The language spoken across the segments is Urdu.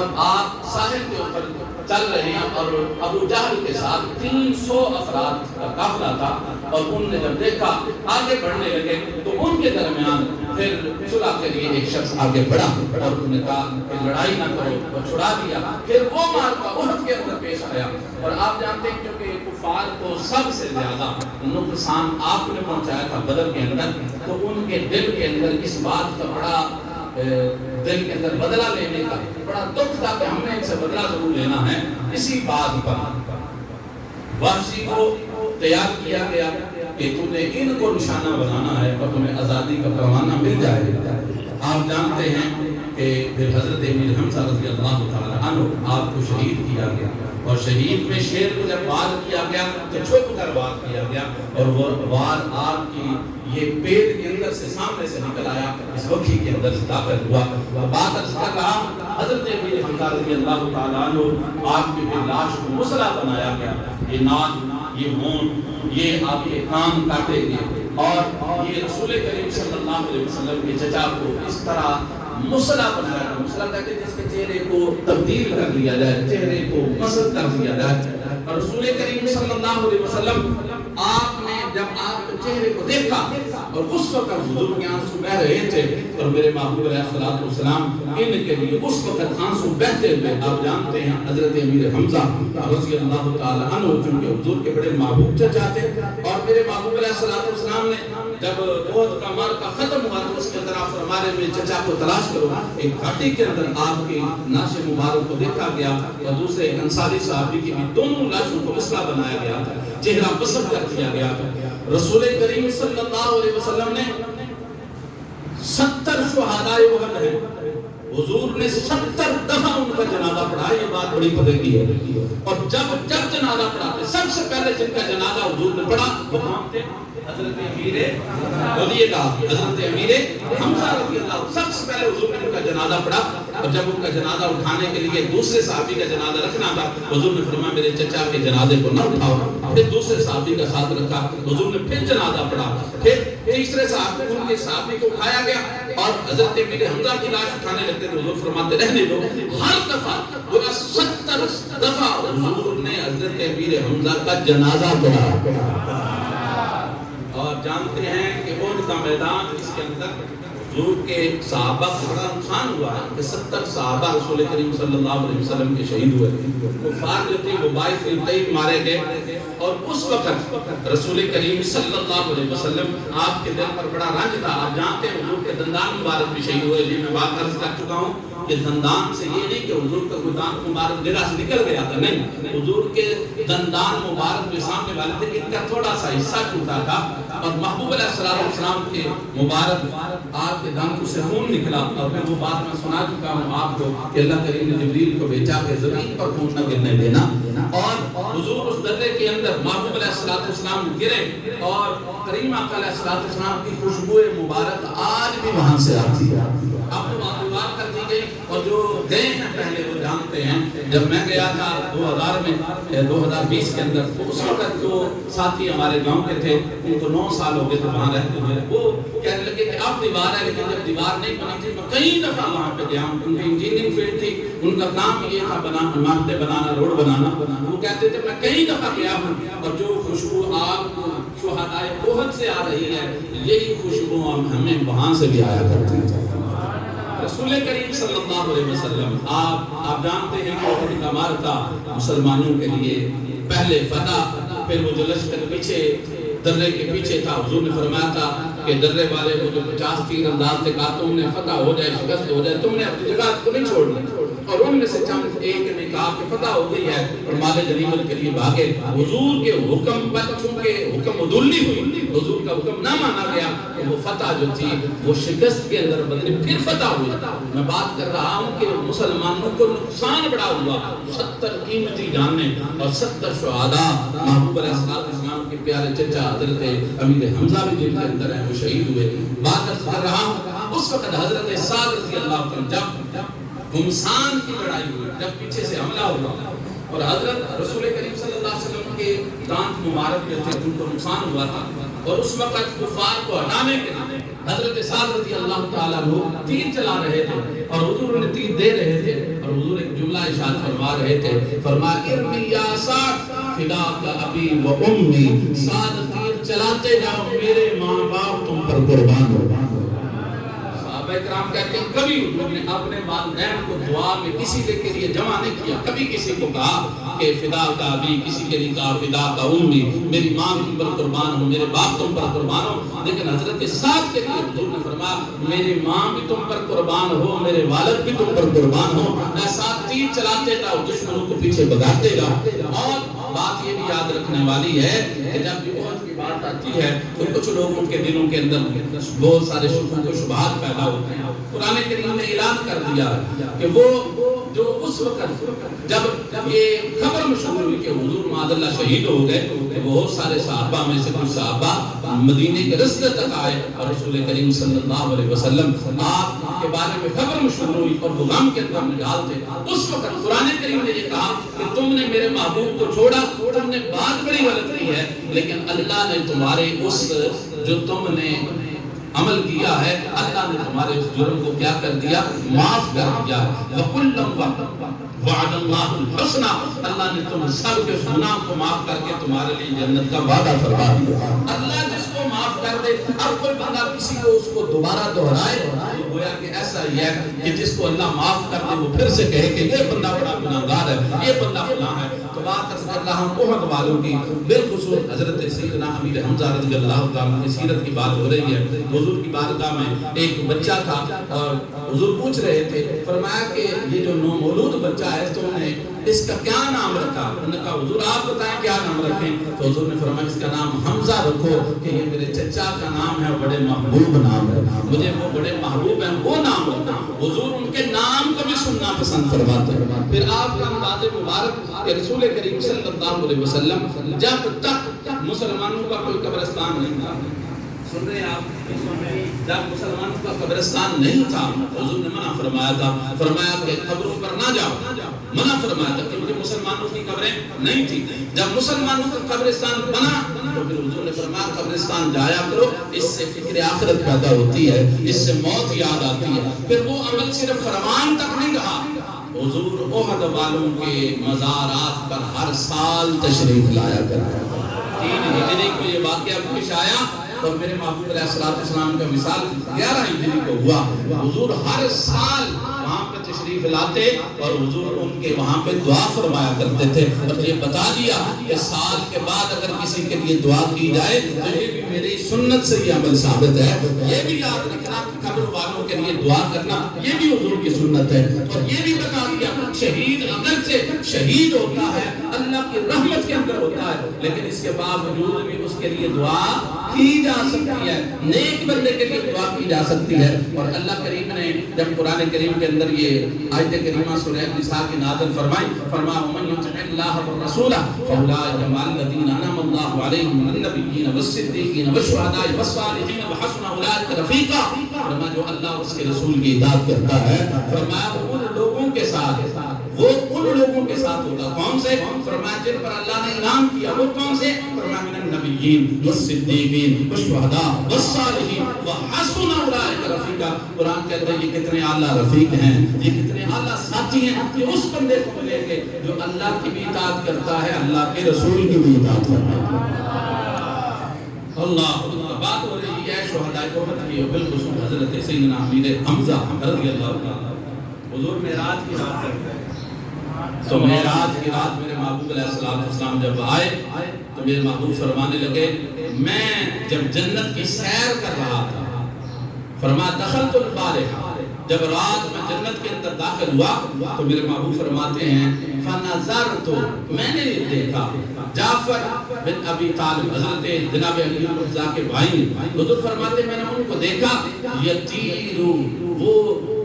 جب آپ ساحل کے اوپر چل رہے ہیں اور ابو جہل کے ساتھ 300 افراد کا قافلہ تھا، اور ان نے جب دیکھا آگے بڑھنے لگے تو ان کے درمیان پھر صلح کے لیے ایک شخص آگے بڑھا اور انہوں نے کہا کہ لڑائی نہ کرو، وہ چھڑا دیا۔ پھر وہ معرکہ احد کے اندر پیش آیا، اور آپ جانتے ہیں کیونکہ کفار کو سب سے زیادہ نقصان آپ نے پہنچایا تھا بدر کے اندر، تو ان کے دل کے اندر اس بات کا بڑا دل کے اندر بدلہ لینے کا بڑا دکھ تھا کہ ہم نے ان سے بدلہ ضرور لینا ہے۔ اسی بات پر وحشی کو تیار کیا گیا کہ تمہیں ان کو نشانہ بنانا ہے اور تمہیں آزادی کا پروانہ مل جائے گا۔ آپ جانتے ہیں کہ پھر حضرت امیر حمزہ رضی اللہ تعالیٰ عنہ آپ کو شہید کیا گیا، اور شہید میں شیر کو جب وار کیا گیا تو چھپ کر وار کیا گیا، اور وہ وار آپ کی یہ پیٹ کے اندر سے سامنے سے نکل آیا، اس وقی کے اندر سے داخل ہوا۔ بات ارز کر رہا حضرت امیر حمزہ رضی اللہ تعالیٰ عنہ آپ کی پھر لاش کو مسلح بنایا گیا، یہ ناک، یہ ہونٹ، یہ آپ کے کان کاٹے گئے، اور یہ رسول کریم صلی اللہ علیہ وسلم کے چچا کو اس طرح مسلح بنایا گیا۔ مسلح کہتے ہیں جس کے چہرے کو تبدیل کر لیا جائے، چہرے کو مسل کر دیا جائے، اور رسول کریم صلی اللہ علیہ وسلم آپ نے جب آپ کے چہرے کو دیکھا اور اس وقت حضور کے آنسو بہ رہے تھے، اور میرے محبوب علیہ الصلوۃ والسلام ان کے لیے اس وقت آنسو بہتے ہوئے آپ جانتے ہیں حضرت امیر حمزہ رضی اللہ تعالی عنہ چونکہ حضور کے بڑے محبوب چچا تھے، اور میرے محبوب علیہ الصلوۃ والسلام نے جب احد کا معرکہ ختم ہوا تو اس کے اندر آپ فرما رہے میرے چچا کو تلاش کرو، ایک گھاٹی کے اندر آپ کی ناش مبارک کو دیکھا گیا، اور دوسرے انصاری صحابی کی بھی دونوں لاشوں کو مسلح بنایا گیا تھا، چہرہ بسم کر دیا گیا تھا۔ رسول کریم صلی اللہ علیہ وسلم نے 70 شہداء احد ہیں، حضور نے 70 دفعہ ان کا جنازہ پڑھا، یہ بات بڑی پتہ کی ہے، اور جب جنازہ پڑھاتے سب سے پہلے جن کا جنازہ حضور نے پڑھا وہ کون تھے؟ حضرت امیر بولیے گا حضرت امیر حمزہ رضی اللہ، سب سے پہلے حضور نے ان کا جنازہ پڑھا، اور جب ان کا جنازہ اٹھانے کے لیے دوسرے صحابی کا جنازہ رکھنا تھا، حضور نے فرمایا میرے چچا کے جنازے کو نہ اٹھاؤ، پھر دوسرے صحابی کا ساتھ رکھا، حضور نے پھر جنازہ پڑھا، پھر تیسرے صحابی ان کے صحابی کو اٹھایا گیا، اور حضرت امیر حمزہ کی لاش اٹھانے لگتے تو حضور فرماتے رہنے دو، ہر دفعہ 70 دفعہ حضور نے حضرت امیر حمزہ کا جنازہ پڑھا۔ اور جانتے ہیں کہ احد کا میدان اس کے اندر حضور کے صحابہ کو بڑا نقصان ہوا ہے کہ 70 صحابہ رسول کریم صلی اللہ علیہ وسلم کے شہید ہوئے، کفار جو تھے وہ 22 مارے گئے، اور اس وقت رسول کریم صلی اللہ علیہ وسلم آپ کے دل پر بڑا رنج تھا۔ آپ جانتے ہیں حضور کے دندان مبارک بھی شہید ہوئے، جی میں بات عرض کر چکا ہوں کہ دندان سے یہ نہیں کہ حضور کا کوئی دانت مبارک گرہ سے نکل گیا تھا، نہیں، حضور کے دندان مبارک جو سامنے والے تھے ان کا تھوڑا سا حصہ ٹوٹا تھا، اور محبوب علیہ السلام کے مبارک آپ کے دانتوں سے خون نکلا، اور پھر وہ بات میں سنا چکا ہوں آپ کو کہ اللہ کریم نے جبریل کو بھیجا کہ زمین پر خون نہ گرنے دینا، اور حضور اس درے کے اندر محبوب علیہ السلام گرے، اور کریم آقا علیہ السلام کی خوشبو مبارک آج بھی وہاں سے آتی ہے۔ اب تو وہاں دیوار کر دی گئی، اور جو گئے ہیں پہلے وہ جانتے ہیں، جب میں گیا تھا 2000 میں 2020 کے اندر، تو اس وقت جو ساتھی ہمارے گاؤں کے تھے ان کو 9 سال ہو گئے تھے وہاں رہتے ہوئے، وہ کہنے لگے کہ اب دیوار ہے، لیکن جب دیوار نہیں بنی تھی میں کئی دفعہ وہاں پہ گیا ہوں، ان کی انجینئرنگ فیلڈ تھی، ان کا کام یہ تھا عمارتیں بنانا، روڈ بنانا، وہ کہتے تھے میں کئی دفعہ گیا ہوں، اور جو خوشبو آپ شہداء احد سے آ رہی ہے یہی خوشبو ہمیں وہاں سے بھی آیا کرتی ہے۔ رسول کریم صلی اللہ علیہ وسلم آپ جانتے ہیں کہ احد کا معرکہ مسلمانوں کے لیے پہلے فتح، پھر وہ جو لشکر پیچھے درے کے پیچھے تھا، حضور نے فرمایا تھا کہ درے والے کو جو 50 تیر انداز سے کہا تم نے فتح ہو جائے، شکست ہو جائے، تم نے اپنی جگہ کو نہیں چھوڑنا، اور ان میں سے چند ایک نے کہا کہ فتح ہو گئی ہے اور مال غنیمت کے لیے بھاگے۔ حضور کے حکم پر چونکہ حکم عدولی ہوئی، حضور کا حکم نہ مانا گیا، تو وہ فتح جو تھی وہ شکست کے اندر بدلی، پھر فتح ہوئی۔ میں بات کر رہا ہوں کہ مسلمانوں کو نقصان بڑا ہوا، 70 قیمتی جانیں اور 70 شہداء، محبوب علیہ السلام کے پیارے چچا حضرت امیر حمزہ بھی جن کے اندر ہیں وہ شہید ہوئے۔ بات کر رہا ہوں اس وقت حضرت سعد رضی اللہ عنہ جب گمسان کی لڑائی ہوئی، جب پیچھے سے حملہ ہوا اور حضرت رسول کریم صلی اللہ علیہ وسلم کے دانت مبارک جو تھے ان کو نقصان ہوا تھا، اور اس وقت کفار کو ہٹانے کے لیے حضرت سعد رضی اللہ تعالیٰ عنہ تیر چلا رہے تھے، اور حضور نے تیر دے رہے تھے، اور حضور ایک ارشاد فرما رہے تھے، فرمایا ارمی یا سعد فداک ابی و امی، سعد تیر چلاتے جاؤ میرے ماں باپ تم پر قربان ہو۔ صحابہ کرام کہتے ہیں کبھی انہوں نے اپنے والدین کو دعا میں کسی کے لیے جمع نہیں کیا، کبھی کسی کو کہا کہ فدا کا ابھی، کسی کے لیے کہا فدا کا امی، میری ماں تم پر قربان ہو، میرے باپ تم پر قربان ہو، لیکن حضرت سعد کے لیے حضور نے فرمایا میری ماں بھی تم پر قربان ہو، میرے والد بھی تم پر قربان ہو، ایسا تیر چلاتے جاؤ، دشمنوں کو پیچھے بھگاتے جاؤ۔ اور بات یہ بھی یاد رکھنے والی ہے کہ جب بھی عہد کی بات آتی ہے تو کچھ لوگوں کے دلوں کے اندر بہت سارے شکوک و شبہات پیدا ہوتے ہیں۔ قرآن کریم نے اعلان کر دیا کہ وہ جو اس وقت جب یہ خبر مشہور ہوئی کہ حضور معاذ اللہ شہید ہو گئے تو بہت سارے صحابہ میں سے کچھ صحابہ مدینے کے رستے تک آئے اور رسول کریم صلی اللہ علیہ وسلم آپ کے بارے میں خبر مشہور ہوئی اور وہ غم کے اندر نڈال تھے۔ اس وقت قرآن کریم نے یہ کہا کہ تم نے میرے محبوب کو چھوڑا، تم نے بات بڑی غلط کی ہے، لیکن اللہ نے تمہارے اس جو تم نے عمل کیا ہے، اللہ نے تمہارے اس جرم کو کیا کر دیا؟ معاف کر دیا۔ وَكُلًّا وَعَدَ اللَّهُ الْحُسْنَى، اللہ نے تم سب کے گناہ کو معاف کر کے تمہارے لیے جنت کا وعدہ فرما دیا۔ اللہ جس کو معاف کر دے، اب کوئی بندہ کسی کو اس کو دوبارہ دہرائے تو گویا کہ ایسا ہی ہے کہ جس کو اللہ معاف کر دے وہ پھر سے کہے کہ یہ بندہ بڑا گناہگار ہے، یہ بندہ فلاں ہے۔ تو بات کر رہا ہوں احد والوں کی، بالخصوص حضرت سیدنا امیر حمزہ رضی اللہ تعالیٰ کی سیرت کی بات ہو رہی ہے۔ حضور کی بارگاہ میں ایک بچہ تھا اور حضور پوچھ رہے تھے، فرمایا کہ یہ جو نومولود بچہ ہے تم نے اس کا کیا نام رکھا؟ انہوں نے کہا حضور آپ بتائیں کیا نام رکھیں؟ تو حضور نے فرمایا اس کا نام حمزہ رکھو کہ یہ میرے چچا کا نام ہے، بڑے محبوب نام ہے، مجھے وہ بڑے محبوب ہیں، وہ نام رکھا۔ حضور ان کے نام کو بھی سننا پسند فرماتے ہیں۔ پھر آپ کا انداز مبارک کہ رسول کریم صلی اللہ علیہ وسلم جب تک مسلمانوں کا کوئی قبرستان نہیں تھا، سن رہے ہیں آپ، جب مسلمانوں کا قبرستان نہیں تھا حضور نے منع فرمایا تھا، فرمایا کہ قبروں پر نہ جاؤ، منع فرمایا تھا کیونکہ مسلمانوں کی قبریں نہیں تھی۔ جب مسلمانوں کا قبرستان بنا تو پھر حضور نے فرمایا قبرستان جایا کرو، اس سے فکر آخرت پیدا ہوتی ہے، اس سے موت یاد آتی ہے۔ پھر وہ عمل صرف فرمان تک نہیں رہا، حضور احد والوں کے مزارات پر ہر سال تشریف لایا کرتے تھے۔ 3 ہجری کو یہ واقعہ پیش آیا اور میرے محبوب علیہ السلام کا مثال 11 ہجری کو ہوا۔ حضور ہر سال وہاں پہ تشریف لاتے اور حضور ان کے وہاں پہ دعا فرمایا کرتے تھے، اور یہ بتا دیا کہ سال کے بعد اگر کسی کے لیے دعا کی جائے تو یہ بھی میری سنت سے یہ عمل ثابت ہے۔ یہ بھی یاد رکھنا کہ قبر والوں کے لیے دعا کرنا یہ بھی حضور کی سنت ہے، اور یہ بھی بتا دیا شہید اگرچہ شہید ہوتا ہے اللہ کی رحمت کے اندر ہوتا ہے، لیکن اس کے باوجود بھی اس کے لیے دعا کی جا سکتی ہے، نیک بندے کے لیے دعا کی جا سکتی ہے۔ اور اللہ کریم نے جب قرآن کریم کے اندر یہ آیت کریمہ سورہ النساء کی نازل فرمائی، فرمایا وَمَن يُطِعِ اللَّهَ وَالرَّسُولَ فَأُولَٰئِكَ مَعَ الَّذِينَ أَنْعَمَ اللَّهُ عَلَيْهِم مِّنَ النَّبِيِّينَ وَالصِّدِّيقِينَ وَالشُّهَدَاءِ وَالصَّالِحِينَ وَحَسُنَ أُولَٰئِكَ رَفِيقًا۔ فرمایا جو اللہ اور اس کے رسول کی اطاعت کرتا ہے، فرمایا وہ ان لوگوں کے ساتھ، وہ ان لوگوں کے ساتھ ہوگا، کون سے؟ فرمایا جن پر اللہ نے انعام کیا، وہ کون سے؟ فرمایا من النبیین والصدیقین والشہداء والصالحین وحسن اولئک رفیقا۔ قرآن کہتا ہے یہ کتنے اعلیٰ رفیق ہیں، یہ کتنے اعلیٰ ساتھی ہیں کہ اس بندے کو ملیں گے جو اللہ کی بھی اطاعت کرتا ہے، اللہ کے رسول کی بھی اطاعت کرتا ہے۔ اللہ بات ہو رہی ہے شہداء احد کی، بالخصوص حضرت سیدنا امیر حمزہ رضی اللہ تعالیٰ۔ حضور معراج کی رات کرتے ہیں، تو معراج کی رات میرے محبوب علیہ السلام جب آئے تو میرے محبوب فرمانے لگے میں جب جنت کی سیر کر رہا تھا، فرمایا دخلت البارحہ، جب رات میں جنت کے اندر داخل ہوا تو میرے محبوب فرماتے ہیں فنظرت، میں نے دیکھا جعفر بن ابی طالب، حضرت جناب علی مرتضیٰ کے بھائی، حضور فرماتے ہیں میں نے ان کو دیکھا یطیر، وہ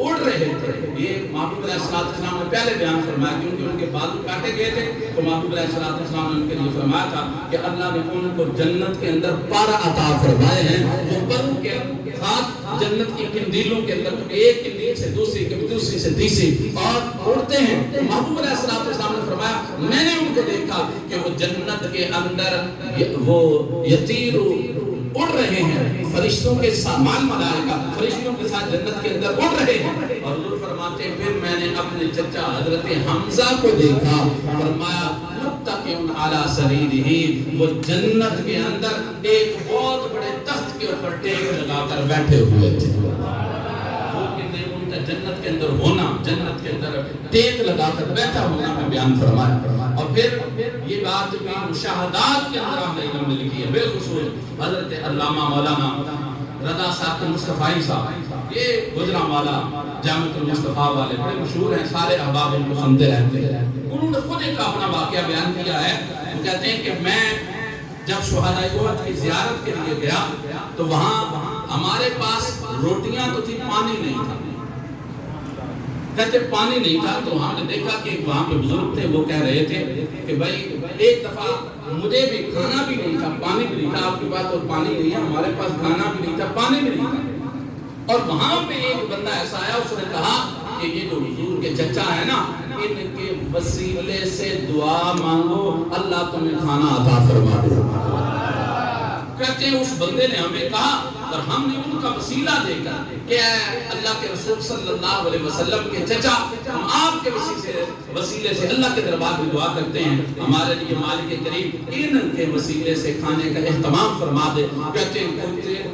اڑ رہے تھے۔ یہ محبوب علیہ السلام نے پہلے بیان فرمایا کیونکہ ان کے بازو کاٹے گئے تھے، تو محبوب علیہ السلام نے ان کے لیے فرمایا تھا کہ اللہ نے ان کو جنت کے اندر پر عطا فرمائے ہیں، وہ پروں کے ساتھ جنت کی قندیلوں کے اندر ایک قندیل سے دوسری، کبھی دوسری سے تیسری اور اڑتے ہیں۔ محبوب علیہ السلام نے فرمایا میں نے ان کو دیکھا کہ وہ جنت کے اندر وہ یطیر اڑ رہے ہیں، فرشتوں کے ساتھ، مال ملائکہ فرشتوں کے ساتھ جنت کے اندر اڑ رہے ہیں۔ اور حضور فرمایا فرماتے ہیں پھر میں نے اپنے چچا حضرت حمزہ کو دیکھا، فرمایا متکئن علی سریرہ، وہ جنت کے اندر ایک بہت بڑے تخت کے اوپر ٹیک لگا کر بیٹھے ہوئے تھے۔ جنت کے اندر ہونا، جنت کے اندر ٹیک لگا کر بیٹھا ہونا میں بیان فرمایا۔ اور پھر یہ بات بھی مشاہدات کے اندر ہم نے علم میں لکھی ہے، بالخصوص حضرت علامہ مولانا رضا صاحب مصطفی صاحب، یہ گجرانوالہ جامعۃ المصطفیٰ والے بڑے مشہور ہیں، سارے احباب ان کو سنتے رہتے ہیں۔ انہوں نے خود ایک اپنا واقعہ بیان کیا ہے، وہ کہتے ہیں کہ میں جب شہدائے احد کی زیارت کے لیے گیا تو وہاں ہمارے پاس روٹیاں تو تھی، پانی نہیں تھا۔ کہتے پانی نہیں تھا تو ہم نے دیکھا کہ وہاں پہ بزرگ تھے، وہ کہہ رہے تھے کہ بھائی ایک دفعہ مجھے بھی کھانا بھی نہیں تھا، پانی بھی نہیں تھا، آپ کے پاس تو پانی نہیں ہے، ہمارے پاس کھانا بھی نہیں تھا، پانی بھی نہیں تھا۔ اور وہاں پہ ایک بندہ ایسا آیا، اس نے کہا کہ یہ جو حضور کے چچا ہے نا، ان کے وسیلے سے دعا مانگو، اللہ تمہیں کھانا عطا فرما دے۔ کہتے ہیں اس بندے نے ہمیں کہا اور ہم نے ان کا وسیلہ دے کر کہ اللہ کے رسول صلی اللہ علیہ وسلم کے چچا، ہم آپ کے وسیلے سے اللہ کے دربار میں دعا کرتے ہیں، ہمارے لیے مالک کریم ان کے وسیلے سے کھانے کا اہتمام فرما دے۔ کہتے ہیں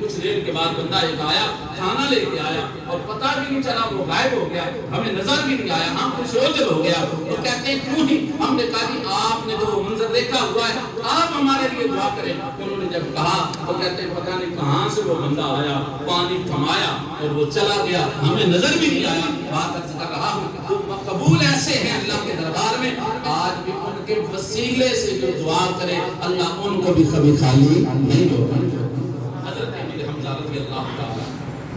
کچھ دیر کے بعد بندہ ایک آیا، کھانا لے کے آیا اور پتہ بھی نہیں چلا، وہ غائب ہو گیا، ہمیں نظر بھی نہیں آیا، ہم کچھ اوجل ہو گیا۔ وہ کہتے ہیں کیوں ہی؟ ہم نے کہا جی آپ نے جو منظر دیکھا ہوا ہے، آپ ہمارے لیے دعا کریں۔ انہوں نے جب کہا تو کہتے ہیں پتہ نہیں کہاں سے وہ بندہ آیا، پانی تھمایا اور وہ چلا گیا، ہمیں نظر بھی نہیں آیا۔ بات عرض کر رہا ہوں، قبول ایسے ہیں اللہ کے دربار میں، آج بھی ان کے وسیلے سے جو دعا کرے اللہ ان کو بھی کبھی خالی نہیں ہوگا۔ حضرت امیر حمزہ رضی اللہ تعالیٰ،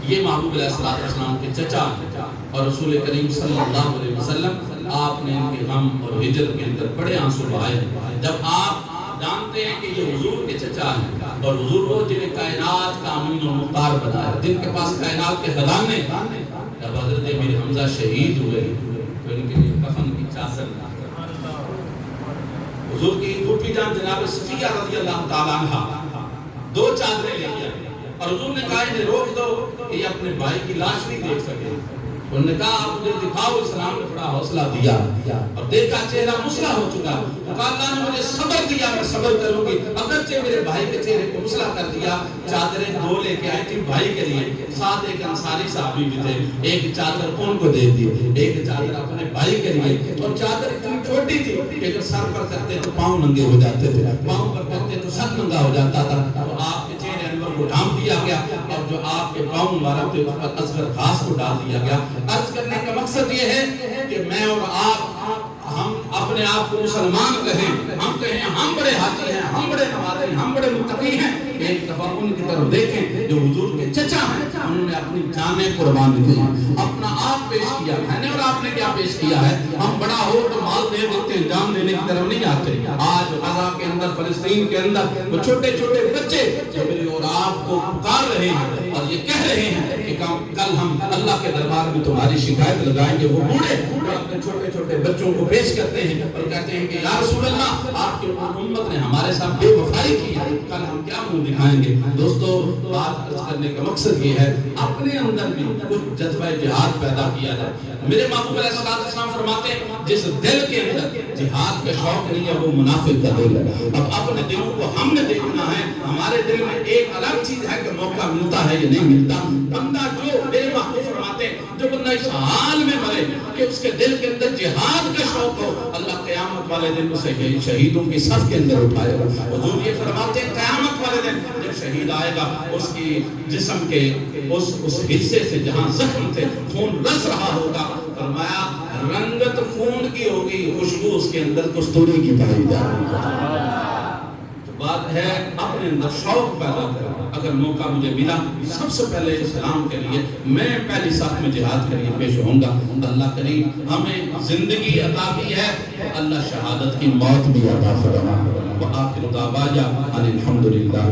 یہ محبوب علیہ السلام کے چچا اور رسول کریم صلی اللہ علیہ وسلم، آپ نے ان کے غم اور ہجرت کے اندر بڑے آنسو بہائے۔ جب آپ جانتے ہیں کہ یہ حضور کے چچا ہیں اور حضور وہ جنہیں کائنات کا امین و مختار بنایا، جن کے پاس کائنات کے خزانے، جب حضرت امیر حمزہ شہید ہوئے تو ان کے لیے کفن کی چادر لا کر حضور کی پھوپھی جان جناب صفیہ رضی اللہ تعالیٰ عنہ 2 چادریں لے آئے اور حضور نے کہا انہیں روک دو کہ یہ اپنے بھائی کی لاش نہیں دیکھ سکے۔ انہوں نے کہا آپ مجھے دکھاؤ، اسلام نے بڑا حوصلہ دیا اور دیکھا چہرہ مسلح ہو چکا، کہا اللہ نے مجھے صبر دیا، میں صبر کروں گی، اگرچہ میرے بھائی کے چہرے کو مسلح کر دیا۔ چادریں 2 لے کے آئی تھی بھائی کے لیے، ساتھ ایک انصاری صحابی بھی تھے، ایک چادر ان کو دے دی، ایک چادر اپنے بھائی کے لیے۔ اور چادر اتنی چھوٹی تھی کہ اگر سر پر کرتے تو پاؤں ننگے ہو جاتے تھے، پاؤں پر کرتے تو سر ننگا ہو جاتا تھا۔ تو آپ کے چہرے انور کو ڈھانپ دیا گیا اور جو آپ کے پاؤں مبارک تھے اس پر اصغر گھاس کو ڈال دیا گیا۔ عرض کرنے کا مقصد یہ ہے کہ میں اور آپ، ہم اپنے آپ کو مسلمان کہیں، ہم کہیں ہم بڑے حاجی ہیں، ہم بڑے نمازی ہیں، ہم بڑے متقی ہیں، ایک دفعہ ان کی طرف دیکھیں جو حضور کے چچا ہیں، انہوں نے اپنی جانیں قربان کی، اپنا آپ پیش کیا۔ میں نے اور آپ نے کیا پیش کیا ہے؟ ہم بڑا ہو تو مال دے دیتے ہیں، جان دینے کی طرف نہیں آتے۔ آج غزہ کے اندر، فلسطین کے اندر وہ چھوٹے چھوٹے بچے جو میرے اور آپ کو پکار رہے ہیں اور یہ کہہ رہے ہیں کہ کل ہم اللہ کے دربار میں تمہاری شکایت لگائیں گے، وہ بوڑھے اپنے چھوٹے چھوٹے بچوں کو پیش کرتے ہیں اور کہتے ہیں کہ یا رسول اللہ آپ کی امت نے ہمارے ساتھ بے وفائی کی، کل ہم کیا منہ دکھائیں گے؟ دوستو، بات عرض کرنے کا مقصد یہ ہے اپنے اندر بھی کچھ جذبہ جہاد پیدا کیا جائے۔ میرے محبوب علیہ السلام فرماتے ہیں جس دل کے اندر جہاد کا شوق نہیں ہے وہ منافق کا دل ہے۔ اب اپنے دلوں کو ہم نے دیکھنا ہے، ہمارے دل میں ایک الگ چیز ہے کہ موقع ملتا ہے یا نہیں ملتا۔ بندہ جو میرے محبوب فرماتے ہیں جو بندہ اس حال میں مرے کہ اس کے دل کے اندر جہاد کا شوق ہو، اللہ قیامت والے دن اسے شہیدوں کی صف کے اندر اٹھائے گا۔ حضور یہ فرماتے ہیں قیامت والے دن جب شہید آئے گا اس کی جسم کے اس حصے سے جہاں زخم تھے خون رس رہا ہوگا، فرمایا رنگت خون کی ہوگی، خوشبو اس کے اندر کستوری کی پائی جائے گی۔ بات ہے اپنے اندر شوق پیدا کرنا۔ اگر موقع مجھے ملا سب سے پہلے اسلام کے لیے میں پہلی صف میں جہاد کے لیے پیش ہوں گا۔ اللہ کریم ہمیں زندگی عطا کی ہے تو اللہ شہادت کی موت بھی عطا فرما۔ وآخر دعوانا ان الحمد للہ۔